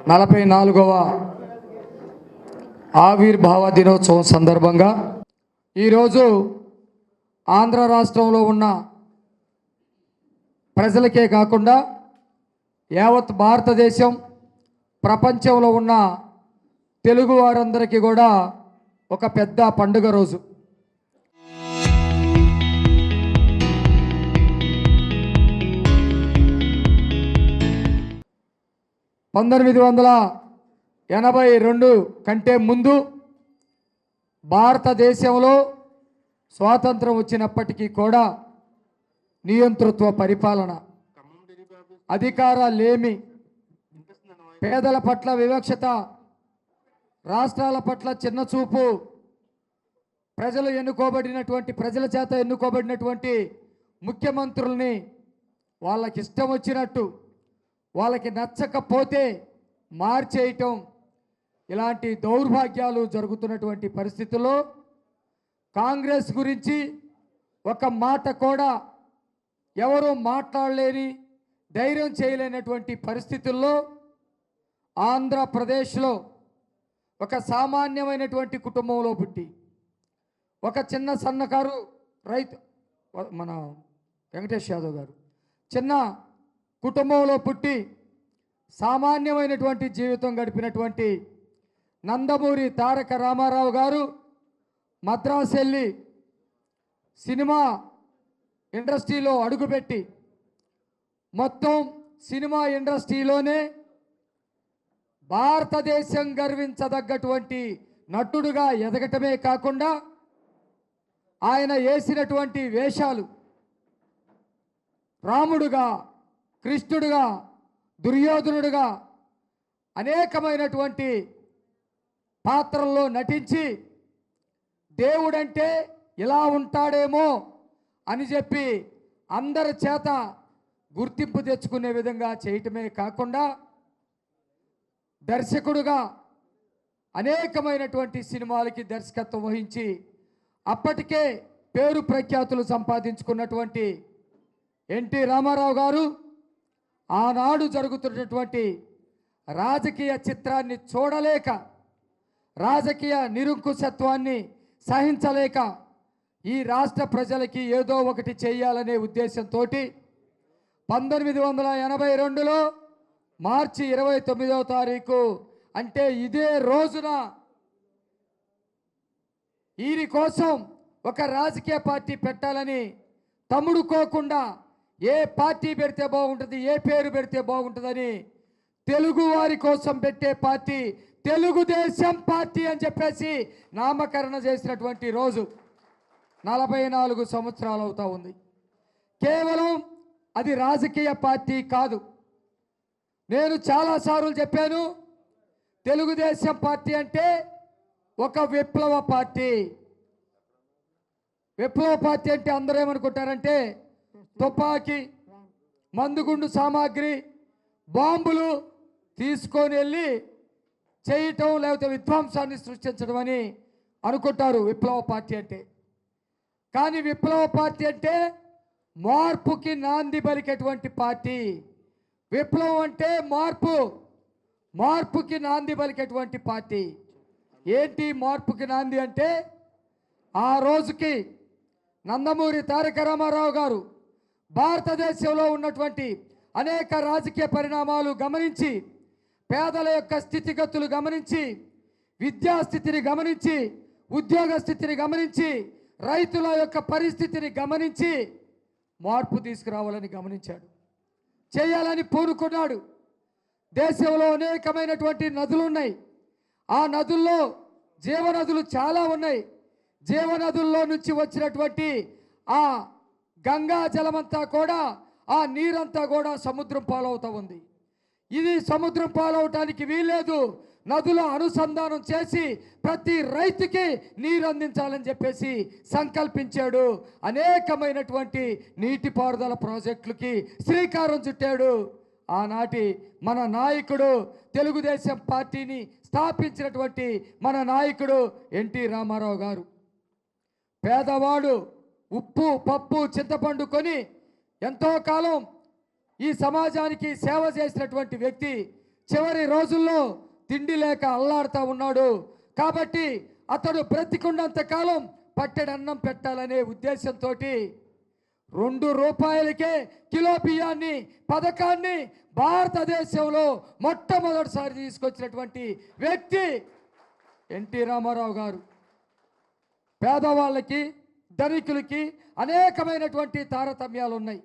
44వ ఆవిర్భావ దినోత్సవం సందర్భంగా ఈరోజు ఆంధ్ర రాష్ట్రంలో ఉన్న ప్రజలకే కాకుండా యావత్ భారతదేశం ప్రపంచంలో ఉన్న తెలుగు వారందరికీ కూడా ఒక పెద్ద పండుగ రోజు. (1982) కంటే ముందు భారతదేశంలో స్వాతంత్రం వచ్చినప్పటికీ కూడా నియంతృత్వ పరిపాలన, అధికారాలేమి, పేదల పట్ల వివక్షత, రాష్ట్రాల పట్ల చిన్నచూపు, ప్రజల చేత ఎన్నుకోబడినటువంటి ముఖ్యమంత్రుల్ని వాళ్ళకి ఇష్టం వచ్చినట్టు, వాళ్ళకి నచ్చకపోతే మార్చేయటం, ఇలాంటి దౌర్భాగ్యాలు జరుగుతున్నటువంటి పరిస్థితుల్లో కాంగ్రెస్ గురించి ఒక మాట కూడా ఎవరూ మాట్లాడలేని, ధైర్యం చేయలేనటువంటి పరిస్థితుల్లో ఆంధ్రప్రదేశ్లో ఒక సామాన్యమైనటువంటి కుటుంబంలో పుట్టి, ఒక చిన్న సన్నకారు రైతు, మన వెంకటేష్ యాదవ్ గారు చిన్న కుటుంబంలో పుట్టి సామాన్యమైనటువంటి జీవితం గడిపినటువంటి నందమూరి తారక రామారావు గారు మద్రాసు వెళ్ళి సినిమా ఇండస్ట్రీలో అడుగుపెట్టి మొత్తం సినిమా ఇండస్ట్రీలోనే భారతదేశం గర్వించదగ్గటువంటి నటుడుగా ఎదగటమే కాకుండా ఆయన వేసినటువంటి వేషాలు రాముడుగా, కృష్ణుడుగా, దుర్యోధనుడుగా అనేకమైనటువంటి పాత్రల్లో నటించి దేవుడంటే ఇలా ఉంటాడేమో అని చెప్పి అందరి చేత గుర్తింపు తెచ్చుకునే విధంగా చేయటమే కాకుండా దర్శకుడుగా అనేకమైనటువంటి సినిమాలకి దర్శకత్వం వహించి అప్పటికే పేరు ప్రఖ్యాతులు సంపాదించుకున్నటువంటి ఎన్టీ రామారావు గారు ఆనాడు జరుగుతున్నటువంటి రాజకీయ చిత్రాన్ని చూడలేక, రాజకీయ నిరంకుశత్వాన్ని సహించలేక ఈ రాష్ట్ర ప్రజలకి ఏదో ఒకటి చేయాలనే ఉద్దేశంతో 1982లో మార్చి 29వ తారీఖు అంటే ఇదే రోజున వీరి కోసం ఒక రాజకీయ పార్టీ పెట్టాలని తమ్ముడుకోకుండా ఏ పార్టీ పెడితే బాగుంటుంది, ఏ పేరు పెడితే బాగుంటుందని తెలుగు వారి కోసం పెట్టే పార్టీ తెలుగుదేశం పార్టీ అని చెప్పేసి నామకరణ చేసినటువంటి రోజు 44 సంవత్సరాలు అవుతా ఉంది. కేవలం అది రాజకీయ పార్టీ కాదు. నేను చాలాసార్లు చెప్పాను, తెలుగుదేశం పార్టీ అంటే ఒక విప్లవ పార్టీ. విప్లవ పార్టీ అంటే అందరూ ఏమనుకుంటారంటే తుపాకీ, మందుగుండు సామాగ్రి, బాంబులు తీసుకొని వెళ్ళి చేయటం, లేకపోతే విధ్వంసాన్ని సృష్టించడం అని అనుకుంటారు విప్లవ పార్టీ అంటే. కానీ విప్లవ పార్టీ అంటే మార్పుకి నాంది పలికేటువంటి పార్టీ. విప్లవం అంటే మార్పుకి నాంది పలికేటువంటి పార్టీ. ఏంటి మార్పుకి నాంది అంటే, ఆ రోజుకి నందమూరి తారక రామారావు గారు భారతదేశంలో ఉన్నటువంటి అనేక రాజకీయ పరిణామాలు గమనించి, పేదల యొక్క స్థితిగతులు గమనించి, విద్యాస్థితిని గమనించి, ఉద్యోగ స్థితిని గమనించి, రైతుల యొక్క పరిస్థితిని గమనించి మార్పు తీసుకురావాలని గమనించాడు, చేయాలని పూనుకున్నాడు. దేశంలో అనేకమైనటువంటి నదులు ఉన్నాయి. ఆ నదుల్లో జీవనదులు చాలా ఉన్నాయి. జీవనదుల్లో నుంచి వచ్చినటువంటి ఆ గంగా జలమంతా కూడా, ఆ నీరంతా కూడా సముద్రం పాలవుతూ ఉంది. ఇది సముద్రం పాలవటానికి వీల్లేదు. నదుల అనుసంధానం చేసి ప్రతి రైతుకి నీరు అందించాలని చెప్పేసి సంకల్పించాడు. అనేకమైనటువంటి నీటిపారుదల ప్రాజెక్టులకి శ్రీకారం చుట్టాడు. ఆనాటి మన నాయకుడు, తెలుగుదేశం పార్టీని స్థాపించినటువంటి మన నాయకుడు ఎన్టీ రామారావు గారు. పేదవాడు ఉప్పు, పప్పు, చింతపండు కొని ఎంతో కాలం ఈ సమాజానికి సేవ చేసినటువంటి వ్యక్తి చివరి రోజుల్లో తిండి లేక అల్లాడుతూ ఉన్నాడు. కాబట్టి అతడు బ్రతికున్నంత కాలం పట్టెడన్నం పెట్టాలనే ఉద్దేశంతో ₹2కే కిలో బియ్యాన్ని పథకాన్ని భారతదేశంలో మొట్టమొదటిసారి తీసుకొచ్చినటువంటి వ్యక్తి ఎన్టీ రామారావు గారు. పేదవాళ్ళకి ధనికులకి అనేకమైనటువంటి తారతమ్యాలు ఉన్నాయి.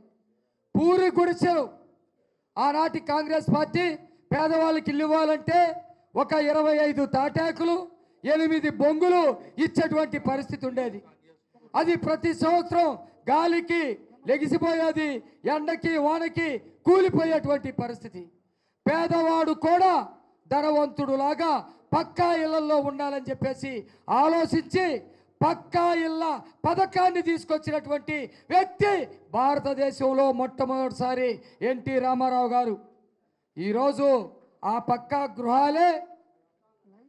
పూరి గుడిసెలు ఆనాటి కాంగ్రెస్ పార్టీ పేదవాళ్ళకి ఇల్లు ఇవ్వాలంటే ఒక 25 తాటాకులు 8 బొంగులు ఇచ్చేటువంటి పరిస్థితి ఉండేది. అది ప్రతి సంవత్సరం గాలికి లెగిసిపోయేది, ఎండకి వానకి కూలిపోయేటువంటి పరిస్థితి. పేదవాడు కూడా ధనవంతుడులాగా పక్కా ఇళ్లలో ఉండాలని చెప్పేసి ఆలోచించి పక్కా ఇళ్ళ పథకాన్ని తీసుకొచ్చినటువంటి వ్యక్తి భారతదేశంలో మొట్టమొదటిసారి ఎన్టీ రామారావు గారు. ఈరోజు ఆ పక్కా గృహాలే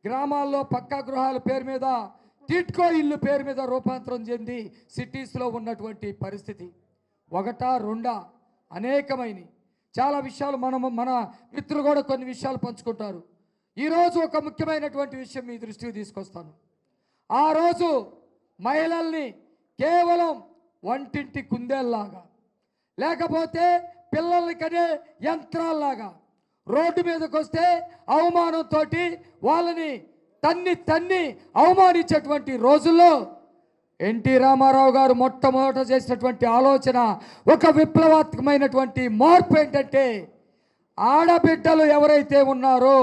గ్రామాల్లో పక్కా గృహాల పేరు మీద టిట్కో ఇల్లు పేరు మీద రూపాంతరం చెంది సిటీస్లో ఉన్నటువంటి పరిస్థితి. ఒకటా రెండా అనేకమైన చాలా విషయాలు మన మిత్రులు కూడా కొన్ని విషయాలు పంచుకుంటారు. ఈరోజు ఒక ముఖ్యమైనటువంటి విషయం మీ దృష్టికి తీసుకొస్తాను. ఆ రోజు మహిళల్ని కేవలం వంటింటి కుందేల్లాగా లేకపోతే పిల్లల్ని కనే యంత్రాల్లాగా రోడ్డు మీదకి వస్తే అవమానంతో వాళ్ళని తన్ని అవమానించేటువంటి రోజుల్లో ఎన్టీ రామారావు గారు మొట్టమొదట చేసినటువంటి ఆలోచన ఒక విప్లవాత్మకమైనటువంటి మార్పు ఏంటంటే ఆడబిడ్డలు ఎవరైతే ఉన్నారో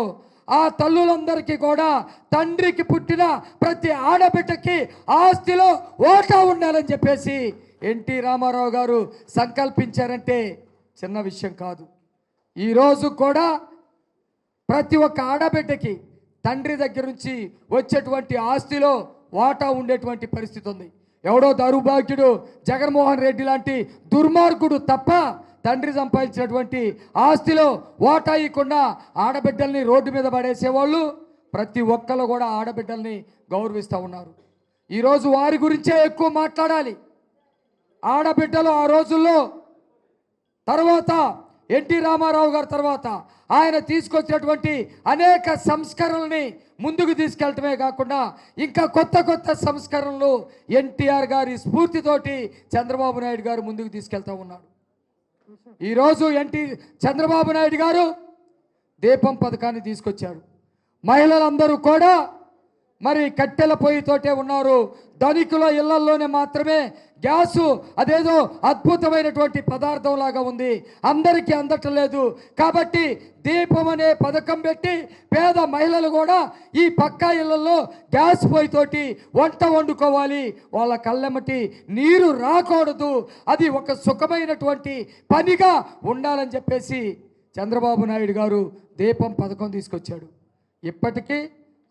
ఆ తల్లులందరికీ కూడా తండ్రికి పుట్టిన ప్రతి ఆడబిడ్డకి ఆస్తిలో ఓటా ఉండాలని చెప్పేసి ఎన్టీ రామారావు గారు సంకల్పించారంటే చిన్న విషయం కాదు. ఈరోజు కూడా ప్రతి ఒక్క ఆడబిడ్డకి తండ్రి దగ్గర నుంచి వచ్చేటువంటి ఆస్తిలో వాటా ఉండేటువంటి పరిస్థితి ఉంది. ఎవడో దౌర్భాగ్యుడు జగన్మోహన్ రెడ్డి లాంటి దుర్మార్గుడు తప్ప తండ్రి సంపాదించినటువంటి ఆస్తిలో వాటా ఇవ్వకుండా ఆడబిడ్డల్ని రోడ్డు మీద పడేసేవాళ్ళు ప్రతి ఒక్కరు కూడా ఆడబిడ్డల్ని గౌరవిస్తూ ఉన్నారు. ఈరోజు వారి గురించే ఎక్కువ మాట్లాడాలి. ఆడబిడ్డలు ఆ రోజుల్లో తర్వాత ఎన్టీ రామారావు గారి తర్వాత ఆయన తీసుకొచ్చినటువంటి అనేక సంస్కరణల్ని ముందుకు తీసుకెళ్ళటమే కాకుండా ఇంకా కొత్త సంస్కరణలు ఎన్టీఆర్ గారి స్ఫూర్తితోటి చంద్రబాబు నాయుడు గారు ముందుకు తీసుకెళ్తూ ఉన్నాడు. ఈరోజు చంద్రబాబు నాయుడు గారు దీపం పథకాన్ని తీసుకొచ్చారు. మహిళలందరూ కూడా మరి కట్టెల పొయ్యితోటే ఉన్నారు. ధనికుల ఇళ్లలోనే మాత్రమే గ్యాసు అదేదో అద్భుతమైనటువంటి పదార్థం లాగా ఉంది, అందరికీ అందట్లేదు. కాబట్టి దీపం అనే పథకం పెట్టి పేద మహిళలు కూడా ఈ పక్కా ఇళ్లలో గ్యాస్ పొయ్యితోటి వంట వండుకోవాలి, వాళ్ళ కళ్ళెమ్మటి నీరు రాకూడదు, అది ఒక సుఖమైనటువంటి పనిగా ఉండాలని చెప్పేసి చంద్రబాబు నాయుడు గారు దీపం పథకం తీసుకొచ్చాడు. ఇప్పటికీ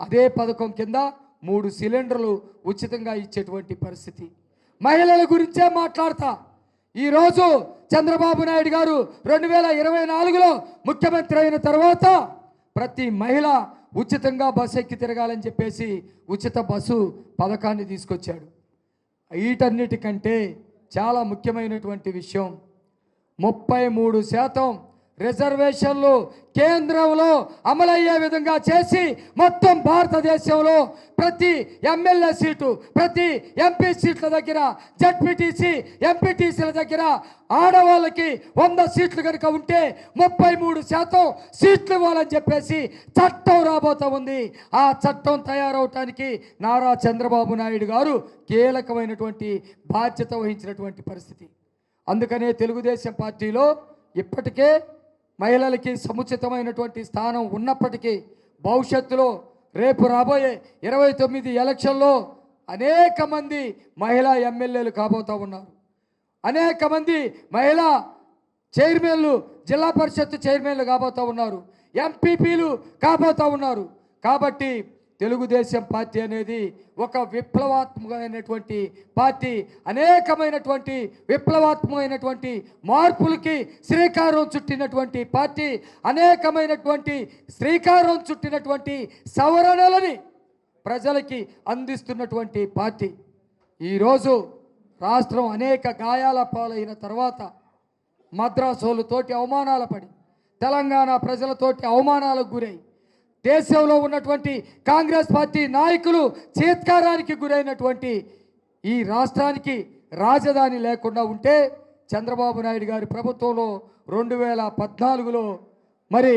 అదే పథకం కింద 3 సిలిండర్లు ఉచితంగా ఇచ్చేటువంటి పరిస్థితి. మహిళల గురించే మాట్లాడతా. ఈరోజు చంద్రబాబు నాయుడు గారు 2024లో ముఖ్యమంత్రి అయిన తర్వాత ప్రతి మహిళ ఉచితంగా బస్సు ఎక్కి తిరగాలని చెప్పేసి ఉచిత బస్సు పథకాన్ని తీసుకొచ్చాడు. వీటన్నిటికంటే చాలా ముఖ్యమైనటువంటి విషయం 33% రిజర్వేషన్లు కేంద్రంలో అమలయ్యే విధంగా చేసి మొత్తం భారతదేశంలో ప్రతి ఎమ్మెల్యే సీటు ప్రతి ఎంపీ సీట్ల దగ్గర జడ్పీటీసీ ఎంపీటీసీల దగ్గర ఆడవాళ్ళకి 100 సీట్లు కనుక ఉంటే 33% సీట్లు ఇవ్వాలని చెప్పేసి చట్టం రాబోతా ఉంది. ఆ చట్టం తయారవటానికి నారా చంద్రబాబు నాయుడు గారు కీలకమైనటువంటి బాధ్యత వహించినటువంటి పరిస్థితి. అందుకనే తెలుగుదేశం పార్టీలో ఇప్పటికే మహిళలకి సముచితమైనటువంటి స్థానం ఉన్నప్పటికీ భవిష్యత్తులో రేపు రాబోయే 29 ఎలక్షన్లో అనేక మంది మహిళా ఎమ్మెల్యేలు కాబోతూ ఉన్నారు. అనేక మంది మహిళా చైర్మన్లు జిల్లా పరిషత్ చైర్మన్లు కాబోతూ ఉన్నారు, ఎంపీపీలు కాబోతూ ఉన్నారు. కాబట్టి తెలుగుదేశం పార్టీ అనేది ఒక విప్లవాత్మకమైనటువంటి పార్టీ, అనేకమైనటువంటి విప్లవాత్మకమైనటువంటి మార్పులకి శ్రీకారం చుట్టినటువంటి పార్టీ, అనేకమైనటువంటి శ్రీకారం చుట్టినటువంటి సవరణలని ప్రజలకి అందిస్తున్నటువంటి పార్టీ. ఈరోజు రాష్ట్రం అనేక గాయాల పాలైన తర్వాత మద్రాసులతోటి అవమానాల పడి తెలంగాణ ప్రజలతోటి అవమానాలకు గురై దేశంలో ఉన్నటువంటి కాంగ్రెస్ పార్టీ నాయకులు చీత్కారానికి గురైనటువంటి ఈ రాష్ట్రానికి రాజధాని లేకుండా ఉంటే చంద్రబాబు నాయుడు గారి ప్రభుత్వంలో 2014లో మరి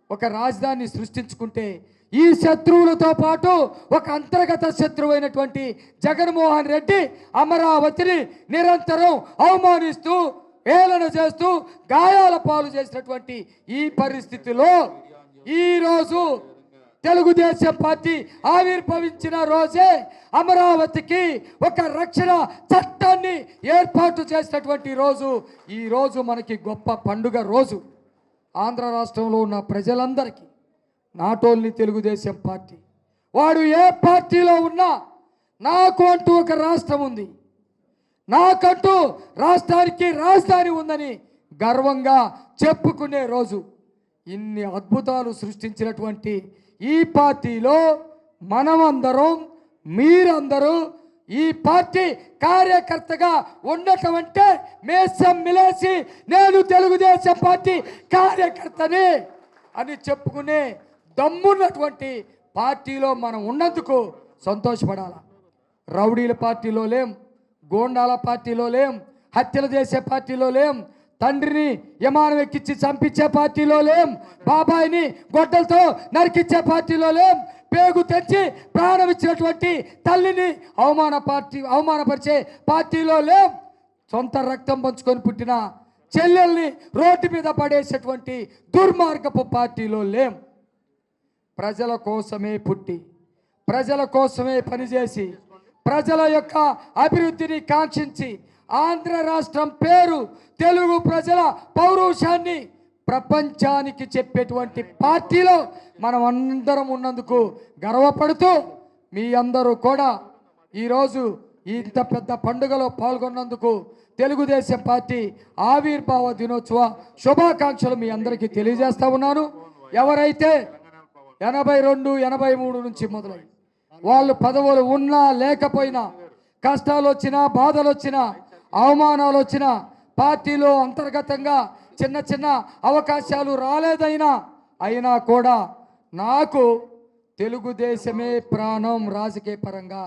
ఒక రాజధాని సృష్టించుకుంటే ఈ శత్రువులతో పాటు ఒక అంతర్గత శత్రువైనటువంటి జగన్మోహన్ రెడ్డి అమరావతిని నిరంతరం అవమానిస్తూ ఏలన చేస్తూ గాయాల పాలు చేసినటువంటి ఈ పరిస్థితిలో ఈరోజు తెలుగుదేశం పార్టీ ఆవిర్భవించిన రోజే అమరావతికి ఒక రక్షణ చట్టాన్ని ఏర్పాటు చేసినటువంటి రోజు ఈ రోజు మనకి గొప్ప పండుగ రోజు. ఆంధ్ర రాష్ట్రంలో ఉన్న ప్రజలందరికీ నాట్ ఓన్లీ తెలుగుదేశం పార్టీ, వాడు ఏ పార్టీలో ఉన్నా నాకు అంటూ ఒక రాష్ట్రం ఉంది, నాకంటూ రాష్ట్రానికి రాజధాని ఉందని గర్వంగా చెప్పుకునే రోజు. ఇన్ని అద్భుతాలు సృష్టించినటువంటి ఈ పార్టీలో మనమందరం మీరందరూ ఈ పార్టీ కార్యకర్తగా ఉండటం అంటే మేసం మిలేసి నేను తెలుగుదేశం పార్టీ కార్యకర్తని అని చెప్పుకునే దమ్మున్నటువంటి పార్టీలో మనం ఉన్నందుకు సంతోషపడాలి. రౌడీల పార్టీలో లేం, గోండాల పార్టీలో లేం, హత్యలు చేసే పార్టీలో లేం, తండ్రిని యమానం ఎక్కించి చంపించే పార్టీలో లేం, బాబాయిని గొడ్డలతో నరికించే పార్టీలో లేం, పేగు తెచ్చి ప్రాణం ఇచ్చినటువంటి తల్లిని అవమానపరిచే పార్టీలో లేం, సొంత రక్తం పంచుకొని పుట్టిన చెల్లెల్ని రోడ్డు మీద పడేసేటువంటి దుర్మార్గపు పార్టీలో లేం. ప్రజల కోసమే పుట్టి ప్రజల కోసమే పనిచేసి ప్రజల యొక్క అభివృద్ధిని కాంక్షించి ఆంధ్ర రాష్ట్రం పేరు తెలుగు ప్రజల పౌరుషాన్ని ప్రపంచానికి చెప్పేటువంటి పార్టీలో మనం అందరం ఉన్నందుకు గర్వపడుతూ మీ అందరూ కూడా ఈరోజు ఇంత పెద్ద పండుగలో పాల్గొన్నందుకు తెలుగుదేశం పార్టీ ఆవిర్భావ దినోత్సవ శుభాకాంక్షలు మీ అందరికీ తెలియజేస్తా ఉన్నాను. ఎవరైతే 82, 83 నుంచి మొదలై వాళ్ళు పదవులు ఉన్నా లేకపోయినా, కష్టాలు వచ్చినా బాధలు వచ్చినా అవమానాలు వచ్చినా, పార్టీలో అంతర్గతంగా చిన్న చిన్న అవకాశాలు అయినా కూడా నాకు తెలుగుదేశమే ప్రాణం. రాజకీయ పరంగా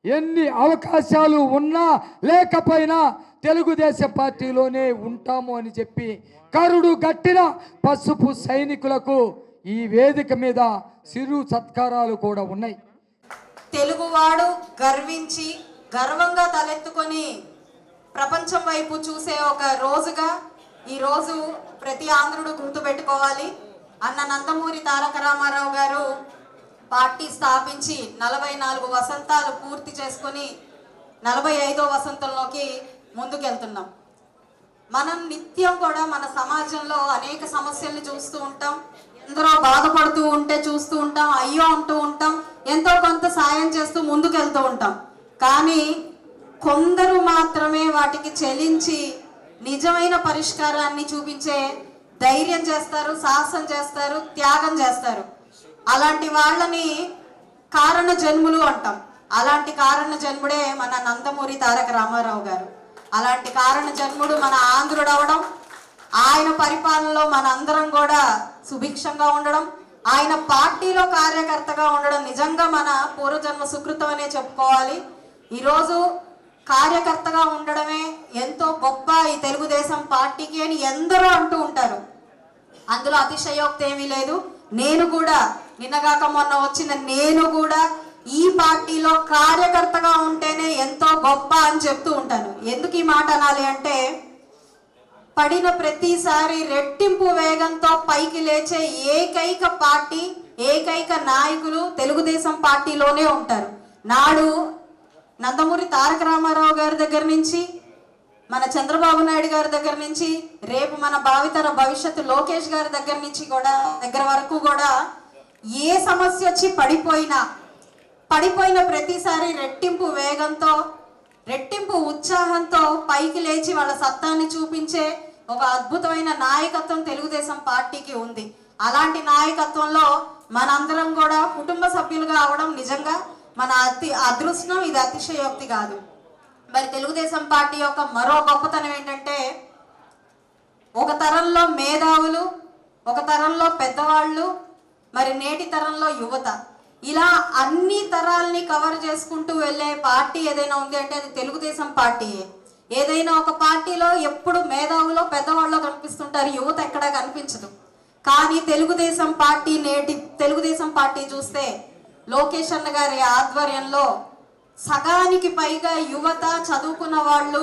ఎన్ని అవకాశాలు ఉన్నా లేకపోయినా తెలుగుదేశం పార్టీలోనే ఉంటాము అని చెప్పి కరుడు గట్టిన పసుపు సైనికులకు ఈ వేదిక మీద సిరు సత్కారాలు కూడా ఉన్నాయి. తెలుగువాడు గర్వించి గర్వంగా తలెత్తుకొని ప్రపంచం వైపు చూసే ఒక రోజుగా ఈ రోజు ప్రతి ఆంధ్రుడు గుర్తుపెట్టుకోవాలి. అన్న నందమూరి తారక రామారావు గారు పార్టీ స్థాపించి 44 వసంతాలు పూర్తి చేసుకొని 45వ వసంతంలోకి ముందుకెళ్తున్నాం. మనం నిత్యం కూడా మన సమాజంలో అనేక సమస్యల్ని చూస్తూ ఉంటాం, ఎందరో బాధపడుతూ ఉంటే చూస్తూ ఉంటాం, అయ్యో అంటూ ఉంటాం, ఎంతో కొంత సాయం చేస్తూ ముందుకెళ్తూ ఉంటాం. కానీ కొందరు మాత్రమే వాటికి చెలించి నిజమైన పరిష్కారాన్ని చూపించే ధైర్యం చేస్తారు, సాహసం చేస్తారు, త్యాగం చేస్తారు. అలాంటి వాళ్ళని కారణ జన్ములు అంటాం. అలాంటి కారణ జన్ముడే మన నందమూరి తారక రామారావు గారు. అలాంటి కారణ జన్ముడు మన ఆంధ్రుడు అవడం, ఆయన పరిపాలనలో మన అందరం కూడా సుభిక్షంగా ఉండడం, ఆయన పార్టీలో కార్యకర్తగా ఉండడం నిజంగా మన పూర్వజన్మ సుకృతం అనే చెప్పుకోవాలి. ఈరోజు కార్యకర్తగా ఉండడమే ఎంతో గొప్ప ఈ తెలుగుదేశం పార్టీకి అని ఎందరో అంటూ ఉంటారు. అందులో అతిశయోక్తి ఏమీ లేదు. నేను కూడా నిన్నగాక మొన్న వచ్చిన నేను కూడా ఈ పార్టీలో కార్యకర్తగా ఉంటేనే ఎంతో గొప్ప అని చెప్తూ ఉంటాను. ఎందుకు ఈ మాట అనాలి అంటే, పడిన ప్రతిసారి రెట్టింపు వేగంతో పైకి లేచే ఏకైక పార్టీ, ఏకైక నాయకులు తెలుగుదేశం పార్టీలోనే ఉంటారు. నాడు నందమూరి తారక రామారావు గారి దగ్గర నుంచి, మన చంద్రబాబు నాయుడు గారి దగ్గర నుంచి, రేపు మన భావితర భవిష్యత్తు లోకేష్ గారి దగ్గర వరకు కూడా ఏ సమస్య వచ్చి పడిపోయిన ప్రతిసారి రెట్టింపు వేగంతో, రెట్టింపు ఉత్సాహంతో పైకి లేచి వాళ్ళ సత్తాన్ని చూపించే ఒక అద్భుతమైన నాయకత్వం తెలుగుదేశం పార్టీకి ఉంది. అలాంటి నాయకత్వంలో మనందరం కూడా కుటుంబ సభ్యులుగా అవడం నిజంగా మన అదృష్టం. ఇది అతిశయోక్తి కాదు. మరి తెలుగుదేశం పార్టీ యొక్క మరో గొప్పతనం ఏంటంటే, ఒక తరంలో మేధావులు, ఒక తరంలో పెద్దవాళ్ళు, మరి నేటి తరంలో యువత, ఇలా అన్ని తరాల్ని కవర్ చేసుకుంటూ వెళ్ళే పార్టీ ఏదైనా ఉంది అంటే అది తెలుగుదేశం పార్టీయే. ఏదైనా ఒక పార్టీలో ఎప్పుడు మేధావులో పెద్దవాళ్ళు కనిపిస్తుంటారు, యువత ఎక్కడా కనిపించదు. కానీ తెలుగుదేశం పార్టీ, నేటి తెలుగుదేశం పార్టీ చూస్తే లోకేష్ అన్న గారి ఆధ్వర్యంలో సగానికి పైగా యువత, చదువుకున్న వాళ్ళు,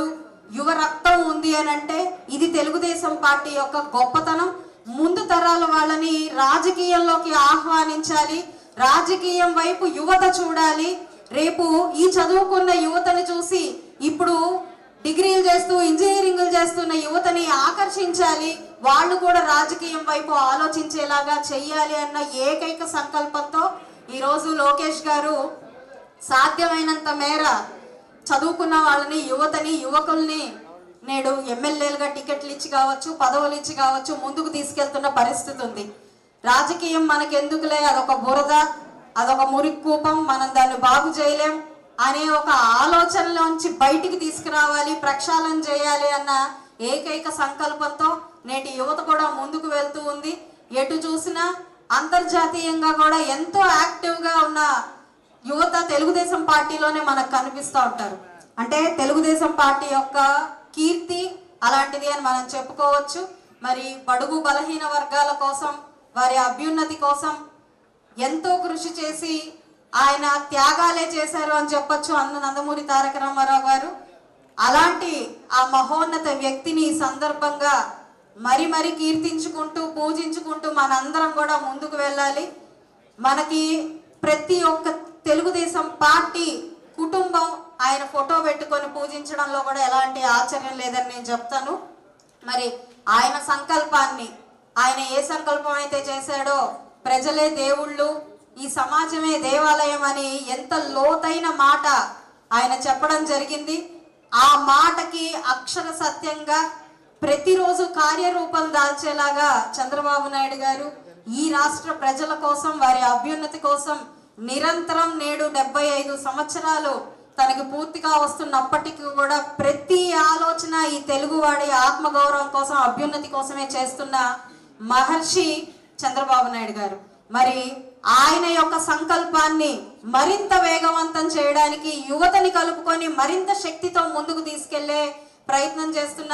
యువ రక్తం ఉంది అని అంటే ఇది తెలుగుదేశం పార్టీ యొక్క గొప్పతనం. ముందు తరాల వాళ్ళని రాజకీయంలోకి ఆహ్వానించాలి, రాజకీయం వైపు యువత చూడాలి. రేపు ఈ చదువుకున్న యువతని చూసి ఇప్పుడు డిగ్రీలు చేస్తూ ఇంజనీరింగ్లు చేస్తున్న యువతని ఆకర్షించాలి, వాళ్ళు కూడా రాజకీయం వైపు ఆలోచించేలాగా చెయ్యాలి అన్న ఏకైక సంకల్పంతో ఈరోజు లోకేష్ గారు సాధ్యమైనంత మేర చదువుకున్న వాళ్ళని, యువతని, యువకుల్ని నేడు ఎమ్మెల్యేలుగా టికెట్లు ఇచ్చి కావచ్చు, పదవులు ఇచ్చి కావచ్చు ముందుకు తీసుకెళ్తున్న పరిస్థితి ఉంది. రాజకీయం మనకెందుకులే, అదొక బురద, అదొక మురిక్కూపం, మనం దాన్ని బాగు చేయలేం అనే ఒక ఆలోచనలోంచి బయటికి తీసుకురావాలి, ప్రక్షాళన చేయాలి అన్న ఏకైక సంకల్పంతో నేటి యువత కూడా ముందుకు వెళ్తూ ఉంది. ఎటు చూసినా అంతర్జాతీయంగా కూడా ఎంతో యాక్టివ్గా ఉన్న యువత తెలుగుదేశం పార్టీలోనే మనకు కనిపిస్తూ ఉంటారు. అంటే తెలుగుదేశం పార్టీ యొక్క కీర్తి అలాంటిది అని మనం చెప్పుకోవచ్చు. మరి బడుగు బలహీన వర్గాల కోసం, వారి అభ్యున్నతి కోసం ఎంతో కృషి చేసి ఆయన త్యాగాలే చేశారు అని చెప్పొచ్చు అన్న నందమూరి తారక రామారావు గారు. అలాంటి ఆ మహోన్నత వ్యక్తిని ఈ సందర్భంగా మరి మరి కీర్తించుకుంటూ, పూజించుకుంటూ మనందరం కూడా ముందుకు వెళ్ళాలి. మనకి ప్రతి ఒక్క తెలుగుదేశం పార్టీ కుటుంబం ఆయన ఫోటో పెట్టుకొని పూజించడంలో కూడా ఎలాంటి ఆశ్చర్యం లేదని నేను చెప్తాను. మరి ఆయన సంకల్పాన్ని, ఆయన ఏ సంకల్పం అయితే చేశాడో ప్రజలే దేవుళ్ళు, ఈ సమాజమే దేవాలయం అని ఎంత లోతైన మాట ఆయన చెప్పడం జరిగింది. ఆ మాటకి అక్షర సత్యంగా ప్రతిరోజు కార్యరూపం దాల్చేలాగా చంద్రబాబు నాయుడు గారు ఈ రాష్ట్ర ప్రజల కోసం, వారి అభ్యున్నతి కోసం నిరంతరం నేడు 75 సంవత్సరాలు తనకి పూర్తిగా వస్తున్నప్పటికీ కూడా ప్రతి ఆలోచన ఈ తెలుగువాడి ఆత్మగౌరవం కోసం, అభ్యున్నతి కోసమే చేస్తున్న మహర్షి చంద్రబాబు నాయుడు గారు. మరి ఆయన యొక్క సంకల్పాన్ని మరింత వేగవంతం చేయడానికి యువతని కలుపుకొని మరింత శక్తితో ముందుకు తీసుకెళ్లే ప్రయత్నం చేస్తున్న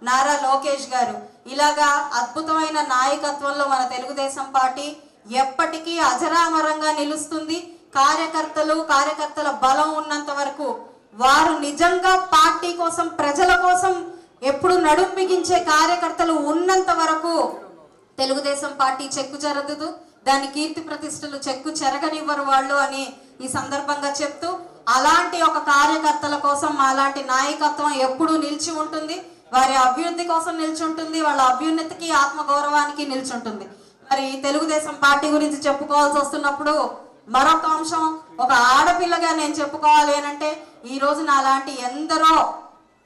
నారా లోకేష్ గారు, ఇలాగా అద్భుతమైన నాయకత్వంలో మన తెలుగుదేశం పార్టీ ఎప్పటికీ అజరామరంగా నిలుస్తుంది. కార్యకర్తల బలం ఉన్నంత వరకు, వారు నిజంగా పార్టీ కోసం, ప్రజల కోసం ఎప్పుడు నడుం బిగించే కార్యకర్తలు ఉన్నంత వరకు తెలుగుదేశం పార్టీ చెక్కు చెరగదు, దాని కీర్తి ప్రతిష్టలు చెక్కు చెరగనివ్వరు వాళ్ళు అని ఈ సందర్భంగా చెప్తూ, అలాంటి ఒక కార్యకర్తల కోసం అలాంటి నాయకత్వం ఎప్పుడూ నిలిచి ఉంటుంది, వారి అభ్యున్నతి కోసం నిల్చుంటుంది, వాళ్ళ అభ్యున్నతికి, ఆత్మగౌరవానికి నిల్చుంటుంది. మరి తెలుగుదేశం పార్టీ గురించి చెప్పుకోవాల్సి వస్తున్నప్పుడు మరొక అంశం, ఒక ఆడపిల్లగా నేను చెప్పుకోవాలి అనంటే ఈ రోజు నాలాంటి ఎందరో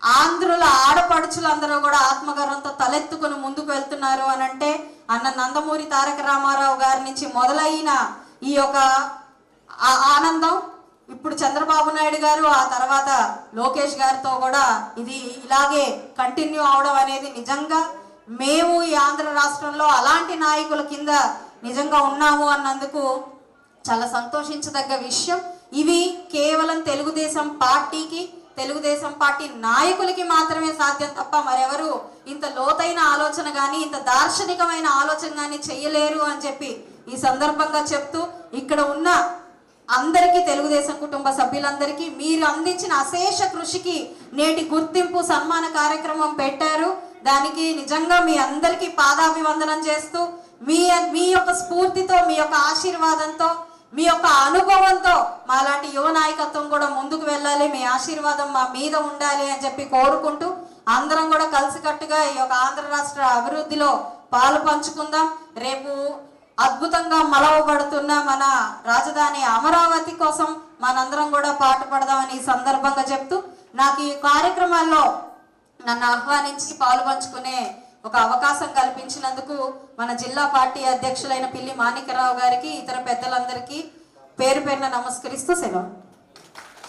ఆంధ్రుల ఆడపడుచులందరూ కూడా ఆత్మగౌరవంతో తలెత్తుకుని ముందుకు వెళ్తున్నారు అనంటే అన్న నందమూరి తారక రామారావు గారి నుంచి మొదలైన ఈ యొక్క ఆనందం ఇప్పుడు చంద్రబాబు నాయుడు గారు, ఆ తర్వాత లోకేష్ గారితో కూడా ఇది ఇలాగే కంటిన్యూ అవడం అనేది నిజంగా మేము ఈ ఆంధ్ర రాష్ట్రంలో అలాంటి నాయకుల కింద నిజంగా ఉన్నాము అన్నందుకు చాలా సంతోషించదగ్గ విషయం. ఇవి కేవలం తెలుగుదేశం పార్టీకి, తెలుగుదేశం పార్టీ నాయకులకి మాత్రమే సాధ్యం తప్ప మరెవరు ఇంత లోతైన ఆలోచన కానీ, ఇంత దార్శనికమైన ఆలోచన కానీ చెయ్యలేరు అని చెప్పి ఈ సందర్భంగా చెప్తూ, ఇక్కడ ఉన్న అందరికీ, తెలుగుదేశం కుటుంబ సభ్యులందరికీ మీరు అందించిన అశేష కృషికి నేటి గుర్తింపు సన్మాన కార్యక్రమం పెట్టారు. దానికి నిజంగా మీ అందరికీ పాదాభివందనం చేస్తూ, మీ యొక్క స్ఫూర్తితో, మీ యొక్క ఆశీర్వాదంతో, మీ యొక్క అనుభవంతో మాలాంటి యువ నాయకత్వం కూడా ముందుకు వెళ్ళాలి, మీ ఆశీర్వాదం మా మీద ఉండాలి అని చెప్పి కోరుకుంటూ, అందరం కూడా కలిసికట్టుగా ఈ యొక్క ఆంధ్ర రాష్ట్ర అభివృద్ధిలో పాలు పంచుకుందాం. రేపు అద్భుతంగా మలవబడుతున్న మన రాజధాని అమరావతి కోసం మనందరం కూడా పాటుపడదామని ఈ సందర్భంగా చెప్తూ, నాకు ఈ కార్యక్రమాల్లో నన్ను ఆహ్వానించి పాలు పంచుకునే ఒక అవకాశం కల్పించినందుకు మన జిల్లా పార్టీ అధ్యక్షులైన పిల్లి మాణిక్యరావు గారికి, ఇతర పెద్దలందరికీ పేరు పేరున నమస్కరిస్తూ సెలవు.